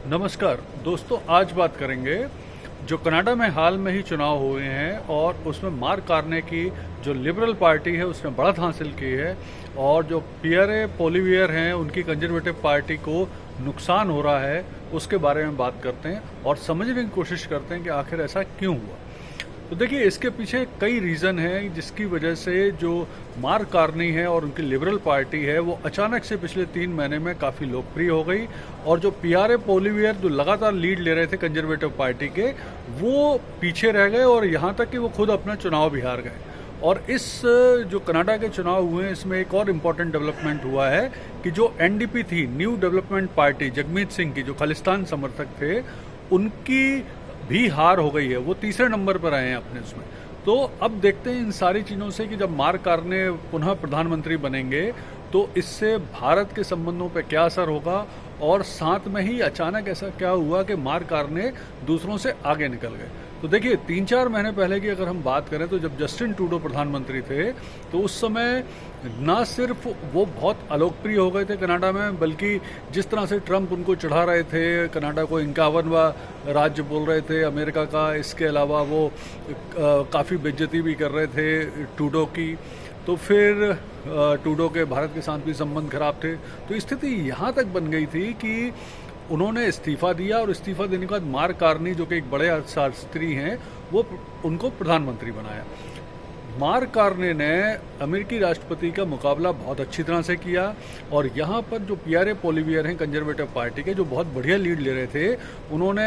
नमस्कार दोस्तों, आज बात करेंगे जो कनाडा में हाल में ही चुनाव हुए हैं और उसमें मार्क कार्ने की जो लिबरल पार्टी है उसने बढ़त हासिल की है और जो पियरे पोलिवियर हैं उनकी कंजर्वेटिव पार्टी को नुकसान हो रहा है उसके बारे में बात करते हैं और समझने की कोशिश करते हैं कि आखिर ऐसा क्यों हुआ। तो देखिए, इसके पीछे कई रीज़न हैं जिसकी वजह से जो मार्क कार्नी है और उनकी लिबरल पार्टी है वो अचानक से पिछले 3 महीने में काफ़ी लोकप्रिय हो गई और जो पियरे पोलिवियर जो लगातार लीड ले रहे थे कंजर्वेटिव पार्टी के, वो पीछे रह गए और यहाँ तक कि वो खुद अपना चुनाव भी हार गए। और इस जो कनाडा के चुनाव हुए हैं इसमें एक और इम्पॉर्टेंट डेवलपमेंट हुआ है कि जो एनडीपी थी, new development party, Jagmeet Singh की जो खालिस्तान समर्थक थे, उनकी भी हार हो गई है। वो तीसरे नंबर पर आए हैं अपने उसमें। तो अब देखते हैं इन सारी चीज़ों से कि जब मार्क कार्ने पुनः प्रधानमंत्री बनेंगे तो इससे भारत के संबंधों पर क्या असर होगा और साथ में ही अचानक ऐसा क्या हुआ कि मार्क कार्ने दूसरों से आगे निकल गए। तो देखिए, 3-4 महीने पहले की अगर हम बात करें तो जब जस्टिन ट्रूडो प्रधानमंत्री थे तो उस समय ना सिर्फ वो बहुत अलोकप्रिय हो गए थे कनाडा में, बल्कि जिस तरह से ट्रंप उनको चढ़ा रहे थे, कनाडा को 51वां राज्य बोल रहे थे अमेरिका का, इसके अलावा वो काफ़ी बेइज्जती भी कर रहे थे ट्रूडो की। तो फिर ट्रूडो के भारत के साथ भी संबंध खराब थे। तो स्थिति यहाँ तक बन गई थी कि उन्होंने इस्तीफा दिया और इस्तीफा देने के बाद मार्क कार्नी जो कि एक बड़े अर्थशास्त्री हैं वो उनको प्रधानमंत्री बनाया। मार्क कार्ने ने अमेरिकी राष्ट्रपति का मुकाबला बहुत अच्छी तरह से किया और यहाँ पर जो पियरे पोलिवियर हैं कंजर्वेटिव पार्टी के, जो बहुत बढ़िया लीड ले रहे थे, उन्होंने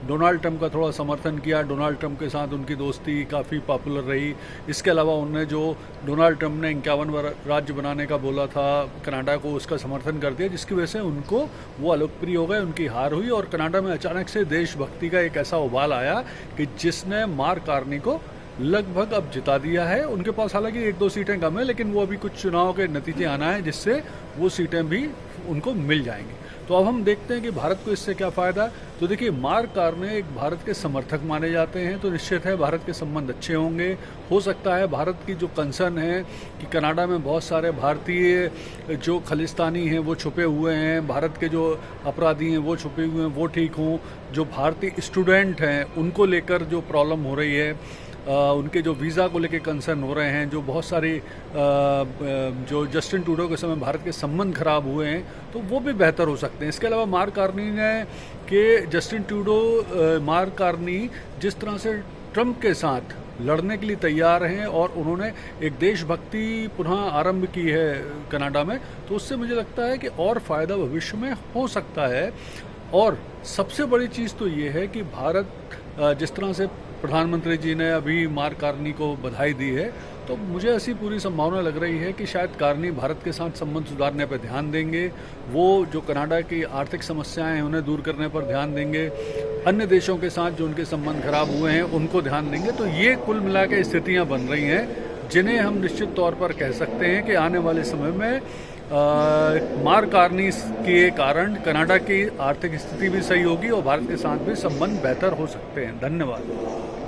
डोनाल्ड ट्रंप का थोड़ा समर्थन किया। डोनाल्ड ट्रंप के साथ उनकी दोस्ती काफ़ी पॉपुलर रही। इसके अलावा उन्होंने जो डोनाल्ड ट्रंप ने 51वां राज्य बनाने का बोला था कनाडा को, उसका समर्थन कर दिया, जिसकी वजह से उनको वो अलोकप्रिय हो गए, उनकी हार हुई और कनाडा में अचानक से देशभक्ति का एक ऐसा उबाल आया कि जिसने मार्क कार्नी को लगभग अब जिता दिया है। उनके पास हालांकि 1-2 सीटें कम है, लेकिन वो अभी कुछ चुनाव के नतीजे आना है जिससे वो सीटें भी उनको मिल जाएंगी। तो अब हम देखते हैं कि भारत को इससे क्या फ़ायदा। तो देखिए, मार्क कार्ने एक भारत के समर्थक माने जाते हैं, तो निश्चित है भारत के संबंध अच्छे होंगे। हो सकता है भारत की जो कंसर्न है कि कनाडा में बहुत सारे भारतीय जो खालिस्तानी हैं वो छुपे हुए हैं, भारत के जो अपराधी हैं वो छुपे हुए हैं, वो ठीक हों। जो भारतीय स्टूडेंट हैं उनको लेकर जो प्रॉब्लम हो रही है, उनके जो वीज़ा को लेके कंसर्न हो रहे हैं, जो बहुत सारी जो जस्टिन ट्रूडो के समय भारत के संबंध खराब हुए हैं, तो वो भी बेहतर हो सकते हैं। इसके अलावा मार्क कार्नी ने जस्टिन ट्रूडो, मार्क कार्नी जिस तरह से ट्रंप के साथ लड़ने के लिए तैयार हैं और उन्होंने एक देशभक्ति पुनः आरंभ की है कनाडा में, तो उससे मुझे लगता है कि और फ़ायदा भविष्य में हो सकता है। और सबसे बड़ी चीज़ तो ये है कि भारत, जिस तरह से प्रधानमंत्री जी ने अभी मार्क कार्नी को बधाई दी है, तो मुझे ऐसी पूरी संभावना लग रही है कि शायद कार्नी भारत के साथ संबंध सुधारने पर ध्यान देंगे, वो जो कनाडा की आर्थिक समस्याएं हैं उन्हें दूर करने पर ध्यान देंगे, अन्य देशों के साथ जो उनके संबंध खराब हुए हैं उनको ध्यान देंगे। तो ये कुल मिला के स्थितियाँ बन रही हैं जिन्हें हम निश्चित तौर पर कह सकते हैं कि आने वाले समय में मार्क कार्नी के कारण कनाडा की आर्थिक स्थिति भी सही होगी और भारत के साथ भी संबंध बेहतर हो सकते हैं। धन्यवाद।